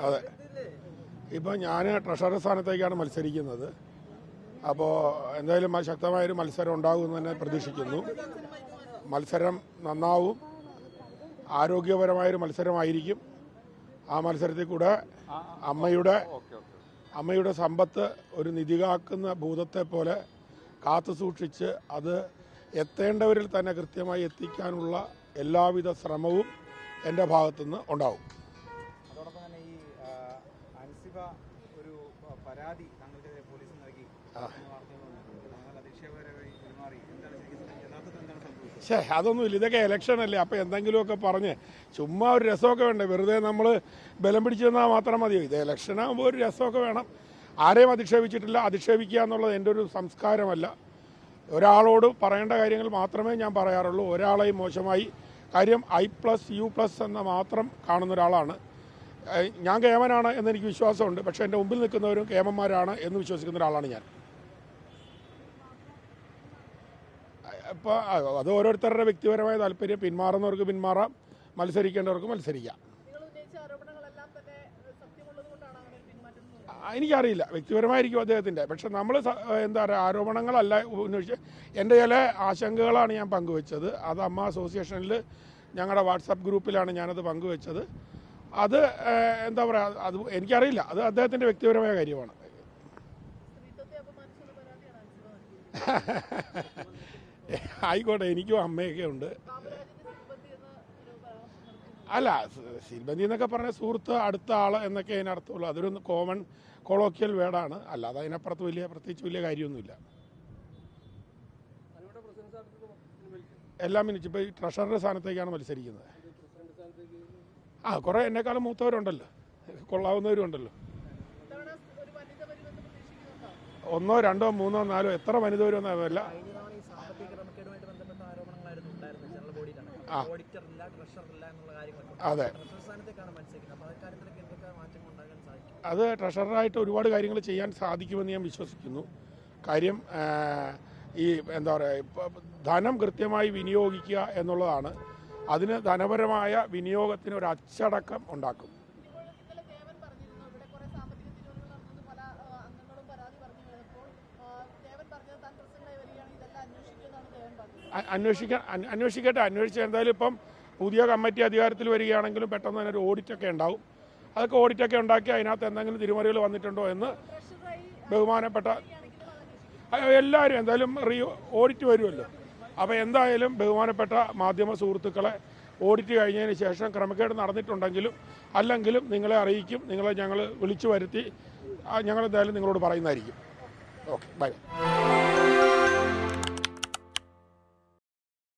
അതെ, ഇപ്പോൾ ഞാൻ ട്രഷറർ സ്ഥാനത്തേക്കാണ് മത്സരിക്കുന്നത്. അപ്പോൾ എന്തായാലും ശക്തമായൊരു മത്സരം ഉണ്ടാകുമെന്ന് തന്നെ പ്രതീക്ഷിക്കുന്നു. മത്സരം നന്നാവും, ആരോഗ്യപരമായൊരു മത്സരമായിരിക്കും. ആ മത്സരത്തിൽ കൂടെ അമ്മയുടെ സമ്പത്ത് ഒരു നിധി കാക്കുന്ന ഭൂതത്തെ പോലെ കാത്തു സൂക്ഷിച്ച് അത് എത്തേണ്ടവരിൽ തന്നെ കൃത്യമായി എത്തിക്കാനുള്ള എല്ലാവിധ ശ്രമവും എൻ്റെ ഭാഗത്തുനിന്ന് ഉണ്ടാവും. അതോടൊപ്പം തന്നെ ഈ അൻസിബ ഒരു പരാതി താങ്കൾക്കെതിരെ പോലീസ് നൽകി അതൊന്നുമില്ല. ഇതൊക്കെ ഇലക്ഷൻ അല്ലേ, അപ്പോൾ എന്തെങ്കിലുമൊക്കെ പറഞ്ഞ് ചുമ്മാ ഒരു രസമൊക്കെ വേണ്ടേ? വെറുതെ നമ്മൾ ബലം പിടിച്ചു തന്നാൽ മാത്രം മതിയോ? ഇത് ഇലക്ഷനാകുമ്പോൾ ഒരു രസമൊക്കെ വേണം. ആരെയും അധിക്ഷേപിച്ചിട്ടില്ല. അധിക്ഷേപിക്കുക എന്നുള്ളത് എൻ്റെ ഒരു സംസ്കാരമല്ല. ഒരാളോട് പറയേണ്ട കാര്യങ്ങൾ മാത്രമേ ഞാൻ പറയാറുള്ളൂ. ഒരാളെയും മോശമായി കാര്യം I+U+ എന്ന മാത്രം കാണുന്ന ഒരാളാണ് ഞാൻ. കേമനാണ് എന്നെനിക്ക് വിശ്വാസമുണ്ട്. പക്ഷേ എൻ്റെ മുമ്പിൽ നിൽക്കുന്നവരും കേമന്മാരാണ് എന്ന് വിശ്വസിക്കുന്ന ഒരാളാണ് ഞാൻ. ഇപ്പോൾ അത് ഓരോരുത്തരുടെ വ്യക്തിപരമായ താല്പര്യം. പിന്മാറുന്നവർക്ക് പിന്മാറാം, മത്സരിക്കേണ്ടവർക്ക് മത്സരിക്കാം. എനിക്കറിയില്ല, വ്യക്തിപരമായിരിക്കും അദ്ദേഹത്തിൻ്റെ. പക്ഷെ നമ്മൾ എന്താ പറയുക, ആരോപണങ്ങളല്ല ഉന്നയിച്ച് എൻ്റെ ചില ആശങ്കകളാണ് ഞാൻ പങ്കുവെച്ചത്. അത് അമ്മ അസോസിയേഷനിൽ ഞങ്ങളുടെ വാട്സാപ്പ് ഗ്രൂപ്പിലാണ് ഞാനത് പങ്കുവെച്ചത്. അത് എന്താ പറയുക, അത് എനിക്കറിയില്ല, അത് അദ്ദേഹത്തിൻ്റെ വ്യക്തിപരമായ കാര്യമാണ്. ആയിക്കോട്ടെ, എനിക്കും അമ്മയൊക്കെ ഉണ്ട്. അല്ല, സിൽബന്തി എന്നൊക്കെ പറഞ്ഞ സുഹൃത്ത്, അടുത്ത ആൾ എന്നൊക്കെ അതിനർത്ഥമുള്ളൂ. അതൊരു കോമൺ കൊളോക്കിയൽ വേർഡാണ്. അല്ലാതെ അതിനപ്പുറത്ത് പ്രത്യേകിച്ച് വലിയ കാര്യമൊന്നുമില്ല. എല്ലാം മിനിച്ച് ഇപ്പോൾ ഈ ട്രഷറർ സ്ഥാനത്തേക്കാണ് മത്സരിക്കുന്നത്. കുറേ എന്നെക്കാളും മൂത്തവരുണ്ടല്ലോ, കൊള്ളാവുന്നവരും ഉണ്ടല്ലോ. 1, 2, 3, 4 എത്ര വനിത വരുമെന്നല്ല. അതെ, അത് ട്രഷററായിട്ട് ഒരുപാട് കാര്യങ്ങൾ ചെയ്യാൻ സാധിക്കുമെന്ന് ഞാൻ വിശ്വസിക്കുന്നു. കാര്യം ഈ എന്താ പറയുക, ധനം കൃത്യമായി വിനിയോഗിക്കുക എന്നുള്ളതാണ്. അതിന് ധനപരമായ വിനിയോഗത്തിന് ഒരു അച്ചടക്കം ഉണ്ടാക്കും. അന്വേഷിക്കട്ടെ. എന്തായാലും ഇപ്പം പുതിയ കമ്മിറ്റി അധികാരത്തിൽ വരികയാണെങ്കിലും പെട്ടെന്ന് തന്നെ ഒരു ഓഡിറ്റൊക്കെ ഉണ്ടാവും. അതൊക്കെ ഓഡിറ്റൊക്കെ ഉണ്ടാക്കി അതിനകത്ത് എന്തെങ്കിലും തിരിമറികൾ വന്നിട്ടുണ്ടോ എന്ന് ബഹുമാനപ്പെട്ട എല്ലാവരും എന്തായാലും ഓഡിറ്റ് വരുമല്ലോ. അപ്പോൾ എന്തായാലും ബഹുമാനപ്പെട്ട മാധ്യമ സുഹൃത്തുക്കളെ ഓഡിറ്റ് കഴിഞ്ഞതിന് ശേഷം ക്രമക്കേട് നടന്നിട്ടുണ്ടെങ്കിലും അല്ലെങ്കിലും നിങ്ങളെ അറിയിക്കും. ഞങ്ങൾ വിളിച്ചു വരുത്തി ഞങ്ങളെന്തായാലും നിങ്ങളോട് പറയുന്നതായിരിക്കും. Okay, by.